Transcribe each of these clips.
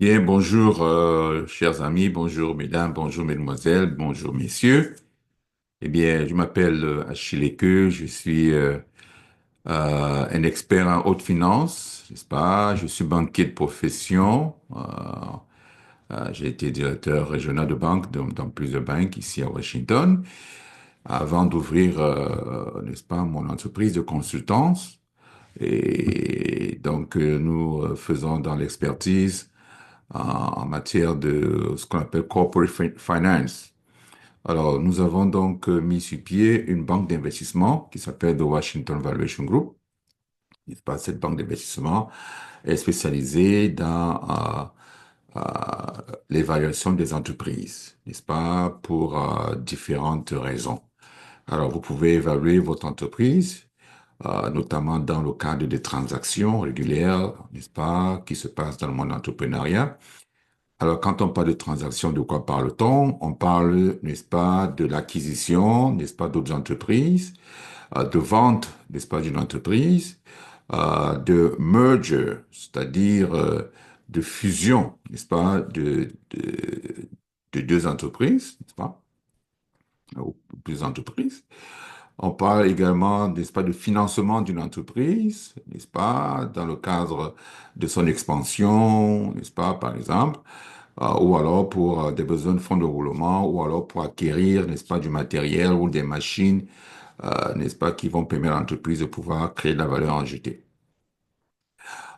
Bien, bonjour, chers amis, bonjour mesdames, bonjour mesdemoiselles, bonjour messieurs. Eh bien, je m'appelle Achille Queux, je suis un expert en haute finance, n'est-ce pas? Je suis banquier de profession. J'ai été directeur régional de banque dans plusieurs banques ici à Washington, avant d'ouvrir, n'est-ce pas, mon entreprise de consultance. Et donc, nous faisons dans l'expertise en matière de ce qu'on appelle corporate finance. Alors, nous avons donc mis sur pied une banque d'investissement qui s'appelle The Washington Valuation Group. N'est-ce pas? Cette banque d'investissement est spécialisée dans l'évaluation des entreprises, n'est-ce pas, pour différentes raisons. Alors, vous pouvez évaluer votre entreprise, notamment dans le cadre des transactions régulières, n'est-ce pas, qui se passent dans le monde entrepreneurial. Alors, quand on parle de transaction, de quoi parle-t-on? On parle, n'est-ce pas, de l'acquisition, n'est-ce pas, d'autres entreprises, de vente, n'est-ce pas, d'une entreprise, de merger, c'est-à-dire de fusion, n'est-ce pas, de deux entreprises, n'est-ce pas, ou plusieurs entreprises. On parle également, n'est-ce pas, de financement d'une entreprise, n'est-ce pas, dans le cadre de son expansion, n'est-ce pas, par exemple, ou alors pour des besoins de fonds de roulement, ou alors pour acquérir, n'est-ce pas, du matériel ou des machines, n'est-ce pas, qui vont permettre à l'entreprise de pouvoir créer de la valeur ajoutée.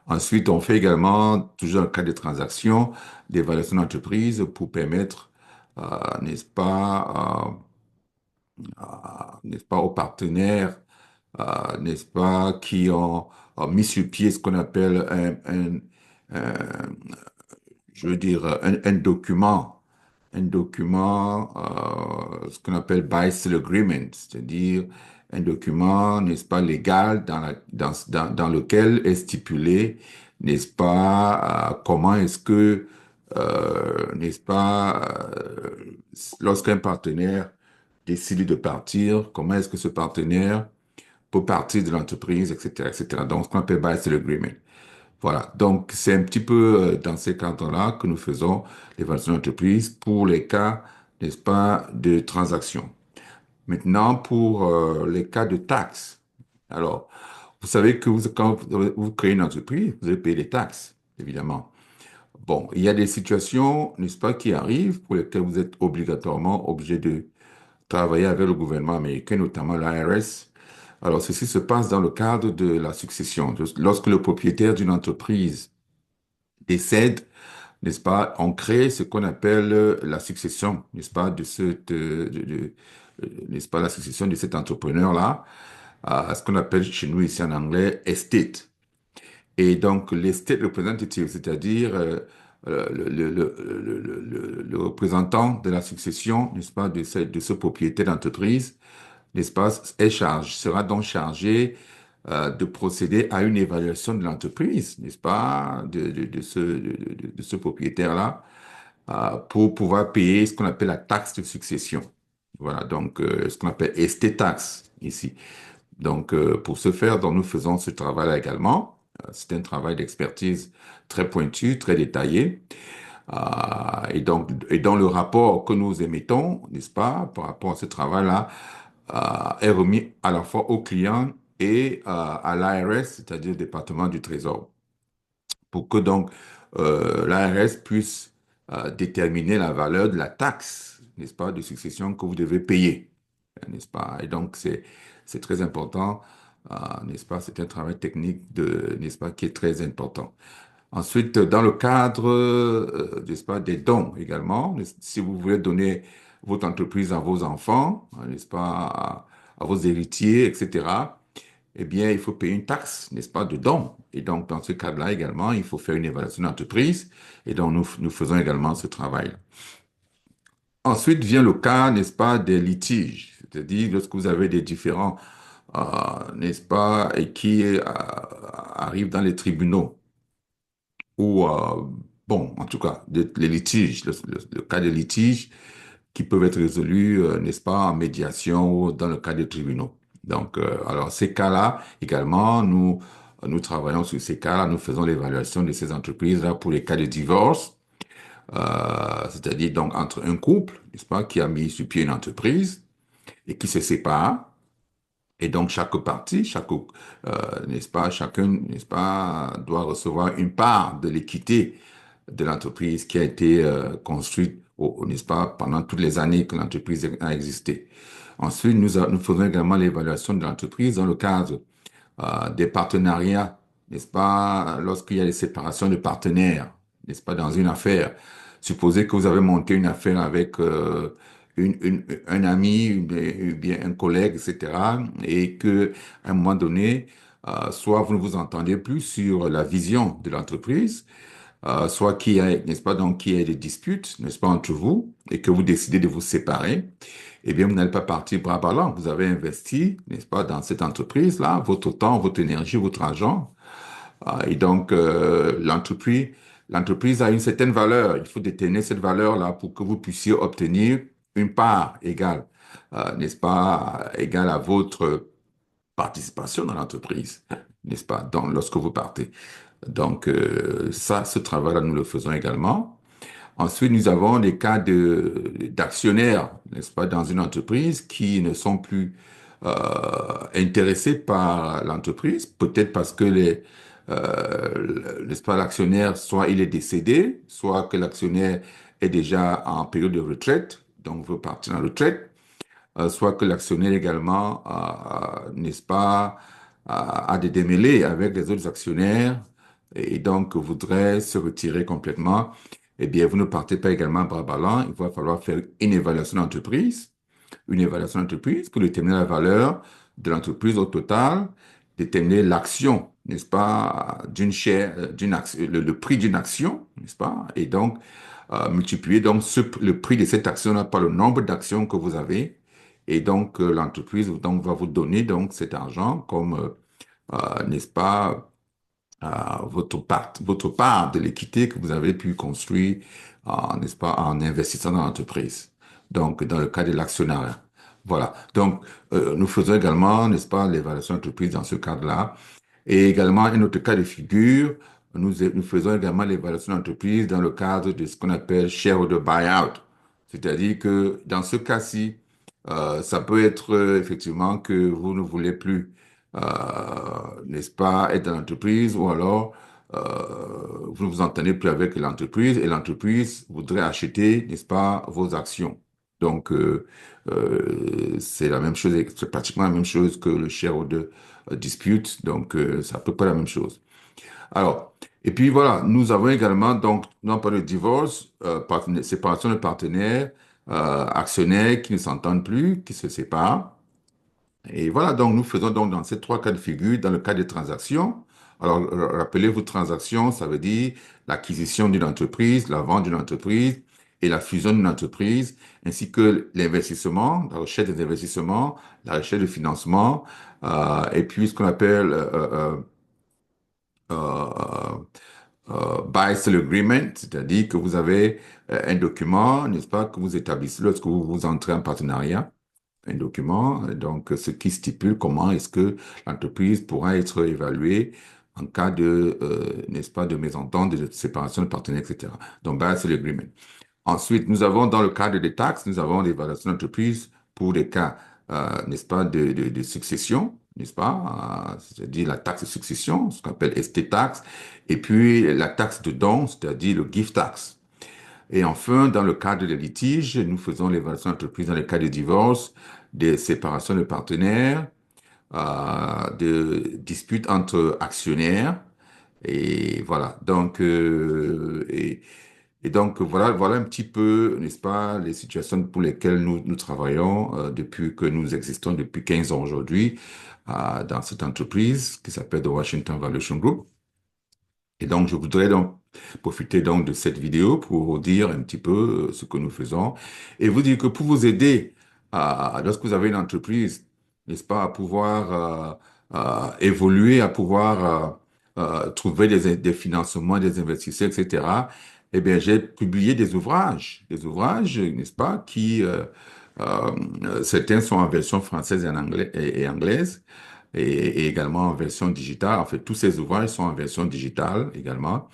Ensuite, on fait également, toujours dans le cas des transactions, des évaluations d'entreprise pour permettre, n'est-ce pas, n'est-ce pas, aux partenaires, n'est-ce pas, qui ont mis sur pied ce qu'on appelle un- je veux dire, un document, ce qu'on appelle buy-sell agreement, c'est-à-dire un document, n'est-ce pas, légal dans lequel est stipulé, n'est-ce pas, comment est-ce que, n'est-ce pas, lorsqu'un partenaire décide de partir, comment est-ce que ce partenaire peut partir de l'entreprise, etc., etc. Donc, ce qu'on appelle buy-sell agreement. Voilà, donc c'est un petit peu dans ces cadres-là que nous faisons l'évaluation d'entreprise pour les cas, n'est-ce pas, de transaction. Maintenant, pour les cas de taxes. Alors, vous savez que quand vous créez une entreprise, vous allez payer des taxes, évidemment. Bon, il y a des situations, n'est-ce pas, qui arrivent pour lesquelles vous êtes obligatoirement obligé de travailler avec le gouvernement américain, notamment l'IRS. Alors, ceci se passe dans le cadre de la succession. Lorsque le propriétaire d'une entreprise décède, n'est-ce pas, on crée ce qu'on appelle la succession, n'est-ce pas, n'est-ce pas, la succession de cet entrepreneur-là, à ce qu'on appelle chez nous ici en anglais estate. Et donc, l'estate representative, c'est-à-dire le représentant de la succession, n'est-ce pas, de ce propriétaire d'entreprise, n'est-ce pas, sera donc chargé de procéder à une évaluation de l'entreprise, n'est-ce pas, de ce propriétaire-là, pour pouvoir payer ce qu'on appelle la taxe de succession. Voilà, donc ce qu'on appelle estate tax ici. Donc, pour ce faire, donc, nous faisons ce travail également. C'est un travail d'expertise très pointu, très détaillé. Et dans le rapport que nous émettons, n'est-ce pas, par rapport à ce travail-là, est remis à la fois au client et à l'ARS, c'est-à-dire le département du Trésor, pour que donc l'ARS puisse déterminer la valeur de la taxe, n'est-ce pas, de succession que vous devez payer, n'est-ce pas? Et donc c'est très important, n'est-ce pas? C'est un travail technique n'est-ce pas, qui est très important. Ensuite, dans le cadre, n'est-ce pas, des dons également, si vous voulez donner votre entreprise à vos enfants, n'est-ce pas, à vos héritiers, etc., eh bien, il faut payer une taxe, n'est-ce pas, de don. Et donc, dans ce cadre-là également, il faut faire une évaluation d'entreprise. Et donc, nous faisons également ce travail. Ensuite vient le cas, n'est-ce pas, des litiges. C'est-à-dire, lorsque vous avez des différends, n'est-ce pas, et qui arrivent dans les tribunaux, ou, bon, en tout cas, les litiges, le cas des litiges qui peuvent être résolus, n'est-ce pas, en médiation ou dans le cas des tribunaux. Donc, alors, ces cas-là, également, nous travaillons sur ces cas-là, nous faisons l'évaluation de ces entreprises-là pour les cas de divorce, c'est-à-dire donc entre un couple, n'est-ce pas, qui a mis sur pied une entreprise et qui se sépare. Et donc, chaque partie, n'est-ce pas, chacun, n'est-ce pas, doit recevoir une part de l'équité de l'entreprise qui a été construite, n'est-ce pas, pendant toutes les années que l'entreprise a existé. Ensuite, nous faisons également l'évaluation de l'entreprise dans le cadre des partenariats, n'est-ce pas, lorsqu'il y a des séparations de partenaires, n'est-ce pas, dans une affaire. Supposez que vous avez monté une affaire avec un ami, ou bien un collègue, etc., et que à un moment donné, soit vous ne vous entendez plus sur la vision de l'entreprise, soit qu'il y a, n'est-ce pas, donc qu'il y ait des disputes, n'est-ce pas, entre vous, et que vous décidez de vous séparer, eh bien, vous n'allez pas partir bras ballants. Vous avez investi, n'est-ce pas, dans cette entreprise-là, votre temps, votre énergie, votre argent. Et donc, l'entreprise a une certaine valeur. Il faut détenir cette valeur-là pour que vous puissiez obtenir une part égale, n'est-ce pas, égale à votre participation dans l'entreprise, n'est-ce pas, donc, lorsque vous partez. Donc, ça, ce travail-là, nous le faisons également. Ensuite, nous avons des cas d'actionnaires, n'est-ce pas, dans une entreprise qui ne sont plus intéressés par l'entreprise, peut-être parce que n'est-ce pas, l'actionnaire, soit il est décédé, soit que l'actionnaire est déjà en période de retraite, donc veut partir en retraite, soit que l'actionnaire également, n'est-ce pas, a des démêlés avec les autres actionnaires et donc voudrait se retirer complètement, eh bien, vous ne partez pas également bras ballants. Il va falloir faire une évaluation d'entreprise pour déterminer la valeur de l'entreprise au total, déterminer l'action, n'est-ce pas, d'une share, d'une action, le prix d'une action, n'est-ce pas, et donc multiplier donc le prix de cette action-là par le nombre d'actions que vous avez. Et donc, l'entreprise donc, va vous donner donc cet argent comme, n'est-ce pas, votre part de l'équité que vous avez pu construire, n'est-ce pas, en investissant dans l'entreprise. Donc, dans le cas de l'actionnariat. Voilà. Donc, nous faisons également, n'est-ce pas, l'évaluation d'entreprise dans ce cadre-là. Et également, un autre cas de figure, nous faisons également l'évaluation d'entreprise dans le cadre de ce qu'on appelle shareholder buyout. C'est-à-dire que dans ce cas-ci, ça peut être effectivement que vous ne voulez plus, n'est-ce pas, être dans l'entreprise ou alors vous ne vous entendez plus avec l'entreprise et l'entreprise voudrait acheter, n'est-ce pas, vos actions. Donc, c'est la même chose, c'est pratiquement la même chose que le shareholder dispute, donc c'est à peu près la même chose. Alors, et puis voilà, nous avons également, donc, non pas de divorce, séparation de partenaires, actionnaires qui ne s'entendent plus, qui se séparent. Et voilà, donc nous faisons donc dans ces trois cas de figure, dans le cas des transactions. Alors, rappelez-vous, transaction, ça veut dire l'acquisition d'une entreprise, la vente d'une entreprise et la fusion d'une entreprise, ainsi que l'investissement, la recherche des investissements, la recherche de financement, et puis ce qu'on appelle euh, buy-sell agreement, c'est-à-dire que vous avez un document, n'est-ce pas, que vous établissez lorsque vous entrez en partenariat un document, donc ce qui stipule comment est-ce que l'entreprise pourra être évaluée en cas de, n'est-ce pas, de mésentente, de séparation de partenaires, etc. Donc, c'est l'agreement. Ensuite, nous avons dans le cadre des taxes, nous avons l'évaluation d'entreprise pour des cas, n'est-ce pas, de succession, n'est-ce pas, c'est-à-dire la taxe de succession, ce qu'on appelle estate tax, et puis la taxe de don, c'est-à-dire le gift tax. Et enfin, dans le cadre des litiges, nous faisons l'évaluation d'entreprise dans les cas de divorce, des séparations de partenaires, de disputes entre actionnaires. Et voilà. Donc, et donc voilà un petit peu, n'est-ce pas, les situations pour lesquelles nous travaillons depuis que nous existons depuis 15 ans aujourd'hui dans cette entreprise qui s'appelle The Washington Valuation Group. Et donc, je voudrais donc profiter donc de cette vidéo pour vous dire un petit peu ce que nous faisons et vous dire que pour vous aider lorsque vous avez une entreprise, n'est-ce pas, à pouvoir évoluer, à pouvoir trouver des financements, des investisseurs, etc. Eh bien, j'ai publié des ouvrages, n'est-ce pas, qui certains sont en version française et anglaise, et également en version digitale. En fait, tous ces ouvrages sont en version digitale également.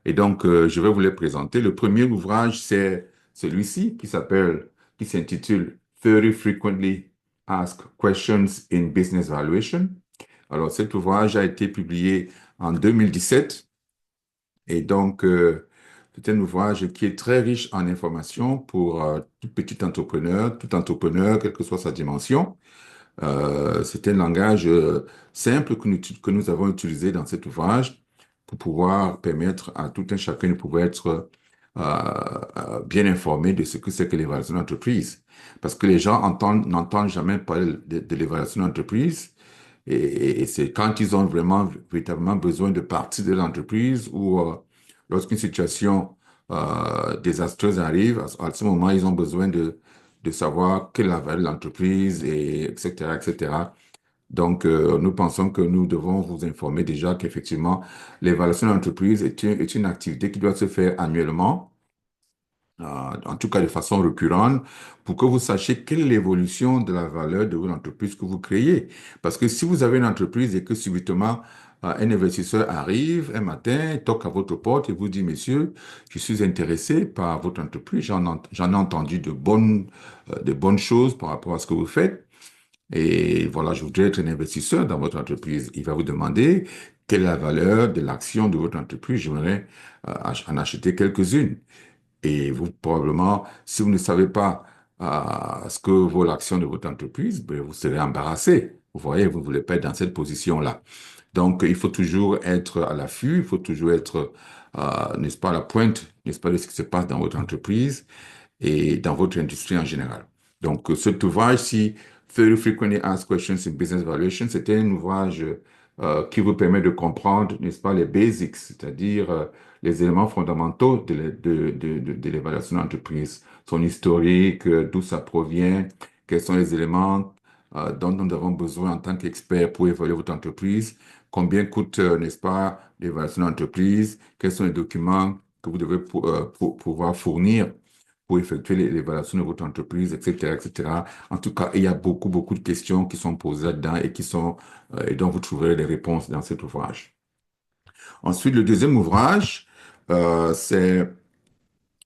Et donc, je vais vous les présenter. Le premier ouvrage, c'est celui-ci qui s'intitule 30 Frequently Asked Questions in Business Valuation. Alors, cet ouvrage a été publié en 2017 et donc, c'est un ouvrage qui est très riche en informations pour tout entrepreneur, quelle que soit sa dimension. C'est un langage simple que nous avons utilisé dans cet ouvrage pour pouvoir permettre à tout un chacun de pouvoir être bien informé de ce que c'est que l'évaluation d'entreprise. Parce que les gens n'entendent jamais parler de l'évaluation d'entreprise. Et c'est quand ils ont vraiment, véritablement besoin de partir de l'entreprise ou lorsqu'une situation désastreuse arrive, à ce moment, ils ont besoin de savoir quelle est la valeur de l'entreprise, et etc., etc. Donc, nous pensons que nous devons vous informer déjà qu'effectivement, l'évaluation d'entreprise est une activité qui doit se faire annuellement, en tout cas de façon récurrente, pour que vous sachiez quelle est l'évolution de la valeur de votre entreprise que vous créez. Parce que si vous avez une entreprise et que subitement un investisseur arrive un matin, toque à votre porte et vous dit, Monsieur, je suis intéressé par votre entreprise, j'en ai entendu de bonnes choses par rapport à ce que vous faites. Et voilà, je voudrais être un investisseur dans votre entreprise. Il va vous demander quelle est la valeur de l'action de votre entreprise. J'aimerais en acheter quelques-unes. Et vous, probablement, si vous ne savez pas ce que vaut l'action de votre entreprise, ben, vous serez embarrassé. Vous voyez, vous ne voulez pas être dans cette position-là. Donc, il faut toujours être à l'affût, il faut toujours être, n'est-ce pas, à la pointe, n'est-ce pas, de ce qui se passe dans votre entreprise et dans votre industrie en général. Donc, cet ouvrage-ci, 30 Frequently Asked Questions in Business Valuation, c'était un ouvrage qui vous permet de comprendre, n'est-ce pas, les basics, c'est-à-dire les éléments fondamentaux de l'évaluation d'entreprise, son historique, d'où ça provient, quels sont les éléments dont nous avons besoin en tant qu'experts pour évaluer votre entreprise, combien coûte, n'est-ce pas, l'évaluation d'entreprise, quels sont les documents que vous devez pouvoir fournir pour effectuer l'évaluation de votre entreprise, etc., etc. En tout cas, il y a beaucoup, beaucoup de questions qui sont posées là-dedans et dont vous trouverez les réponses dans cet ouvrage. Ensuite, le deuxième ouvrage, c'est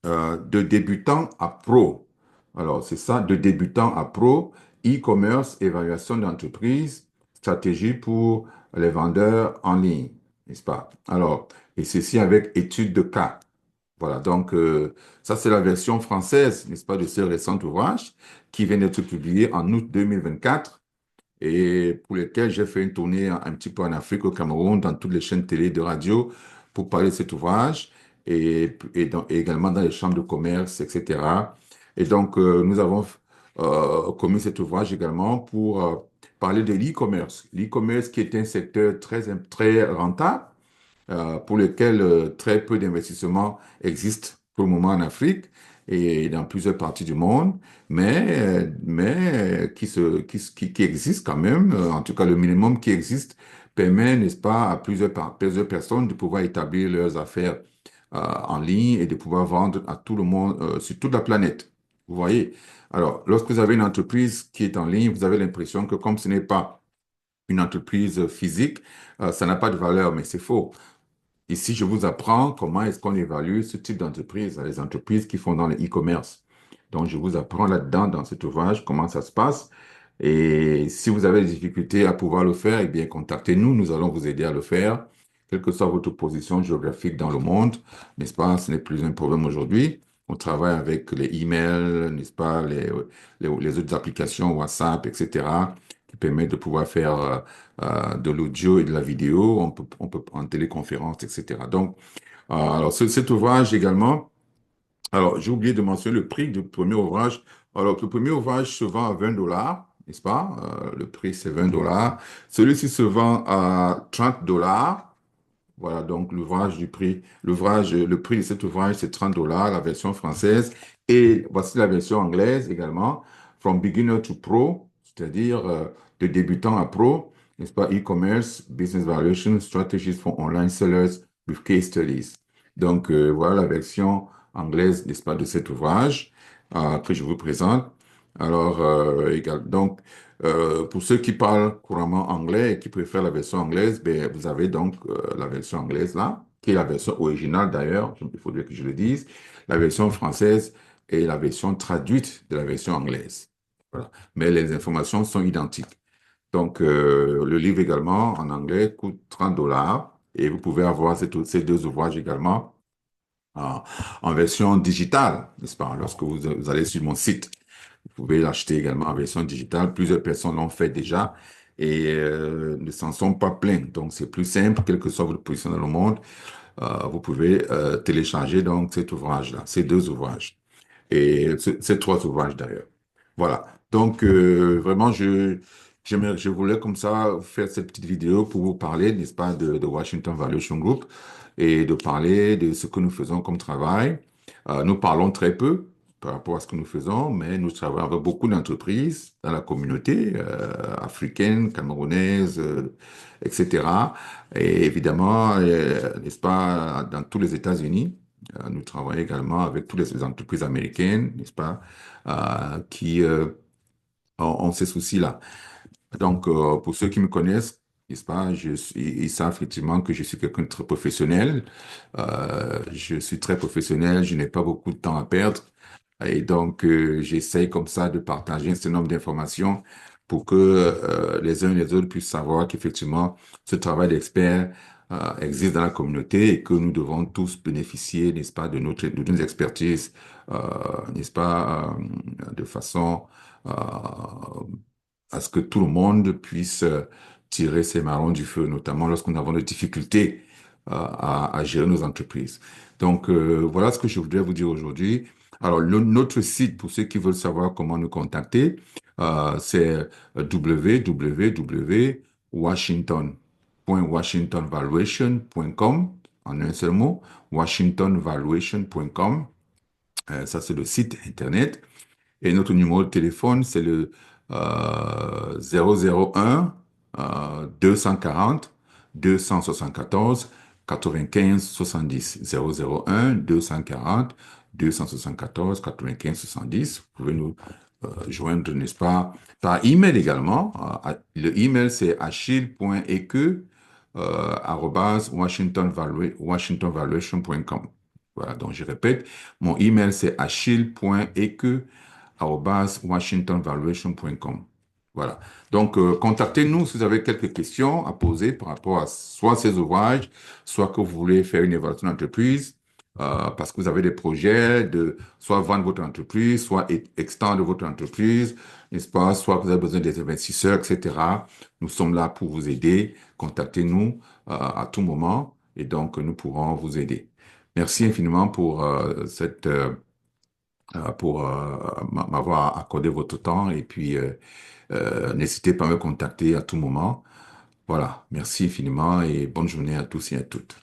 de débutant à pro. Alors, c'est ça, de débutant à pro, e-commerce, évaluation d'entreprise, stratégie pour les vendeurs en ligne, n'est-ce pas? Alors, et ceci avec étude de cas. Voilà, donc ça c'est la version française, n'est-ce pas, de ce récent ouvrage qui vient d'être publié en août 2024 et pour lequel j'ai fait une tournée un petit peu en Afrique, au Cameroun, dans toutes les chaînes télé de radio pour parler de cet ouvrage et également dans les chambres de commerce, etc. Et donc nous avons commis cet ouvrage également pour parler de l'e-commerce. L'e-commerce qui est un secteur très rentable pour lesquels très peu d'investissements existent pour le moment en Afrique et dans plusieurs parties du monde, mais qui existent quand même. En tout cas, le minimum qui existe permet, n'est-ce pas, à plusieurs personnes de pouvoir établir leurs affaires en ligne et de pouvoir vendre à tout le monde sur toute la planète. Vous voyez? Alors, lorsque vous avez une entreprise qui est en ligne, vous avez l'impression que comme ce n'est pas une entreprise physique, ça n'a pas de valeur, mais c'est faux. Ici, je vous apprends comment est-ce qu'on évalue ce type d'entreprise, les entreprises qui font dans le e-commerce. Donc, je vous apprends là-dedans, dans cet ouvrage, comment ça se passe. Et si vous avez des difficultés à pouvoir le faire, eh bien, contactez-nous, nous allons vous aider à le faire, quelle que soit votre position géographique dans le monde, n'est-ce pas? Ce n'est plus un problème aujourd'hui. On travaille avec les emails, n'est-ce pas, les autres applications, WhatsApp, etc., qui permettent de pouvoir faire de l'audio et de la vidéo, on peut en téléconférence, etc. Donc, alors cet ouvrage également, alors j'ai oublié de mentionner le prix du premier ouvrage. Alors, le premier ouvrage se vend à 20 dollars, n'est-ce pas? Le prix, c'est 20 dollars. Celui-ci se vend à 30 dollars. Voilà, donc le prix de cet ouvrage, c'est 30 dollars, la version française. Et voici la version anglaise également, From Beginner to Pro, c'est-à-dire de débutant à pro, n'est-ce pas? E-commerce, Business Valuation, Strategies for Online Sellers with Case Studies. Donc, voilà la version anglaise, n'est-ce pas, de cet ouvrage que je vous présente. Alors, donc, Pour ceux qui parlent couramment anglais et qui préfèrent la version anglaise, ben, vous avez donc la version anglaise là, qui est la version originale d'ailleurs, il faudrait que je le dise, la version française et la version traduite de la version anglaise. Voilà. Mais les informations sont identiques. Donc, le livre également en anglais coûte 30 dollars et vous pouvez avoir ces deux ouvrages également en, en version digitale, n'est-ce pas, lorsque vous allez sur mon site. Vous pouvez l'acheter également en version digitale. Plusieurs personnes l'ont fait déjà et ne s'en sont pas plaints. Donc, c'est plus simple, quelle que soit votre position dans le monde. Vous pouvez télécharger donc cet ouvrage-là, ces deux ouvrages et ces trois ouvrages d'ailleurs. Voilà. Donc, vraiment, je voulais comme ça faire cette petite vidéo pour vous parler, n'est-ce pas, de Washington Valuation Group et de parler de ce que nous faisons comme travail. Nous parlons très peu par rapport à ce que nous faisons, mais nous travaillons avec beaucoup d'entreprises dans la communauté africaine, camerounaise, etc. Et évidemment, n'est-ce pas, dans tous les États-Unis. Nous travaillons également avec toutes les entreprises américaines, n'est-ce pas, qui ont ces soucis-là. Donc, pour ceux qui me connaissent, n'est-ce pas, ils savent effectivement que je suis quelqu'un de très professionnel. Je suis très professionnel, je n'ai pas beaucoup de temps à perdre. Et donc, j'essaye comme ça de partager un certain nombre d'informations pour que les uns et les autres puissent savoir qu'effectivement, ce travail d'expert existe dans la communauté et que nous devons tous bénéficier, n'est-ce pas, de nos expertises, n'est-ce pas, de façon euh, à ce que tout le monde puisse tirer ses marrons du feu, notamment lorsqu'on a des difficultés à gérer nos entreprises. Donc, voilà ce que je voudrais vous dire aujourd'hui. Alors, notre site, pour ceux qui veulent savoir comment nous contacter, c'est www.washingtonvaluation.com, en un seul mot, washingtonvaluation.com. Ça, c'est le site Internet. Et notre numéro de téléphone, c'est le 001 240 274 95 70. 001 240 274 95 70. Vous pouvez nous joindre, n'est-ce pas, par email également. Le email, c'est achille.eque washingtonvaluation.com. Voilà, donc je répète, mon email, c'est achille.eque@washingtonvaluation.com. Voilà. Donc, contactez-nous si vous avez quelques questions à poser par rapport à soit ces ouvrages, soit que vous voulez faire une évaluation d'entreprise, parce que vous avez des projets de soit vendre votre entreprise, soit extendre votre entreprise, n'est-ce pas? Soit que vous avez besoin des investisseurs, etc. Nous sommes là pour vous aider. Contactez-nous à tout moment et donc nous pourrons vous aider. Merci infiniment pour pour m'avoir accordé votre temps et puis n'hésitez pas à me contacter à tout moment. Voilà, merci infiniment et bonne journée à tous et à toutes.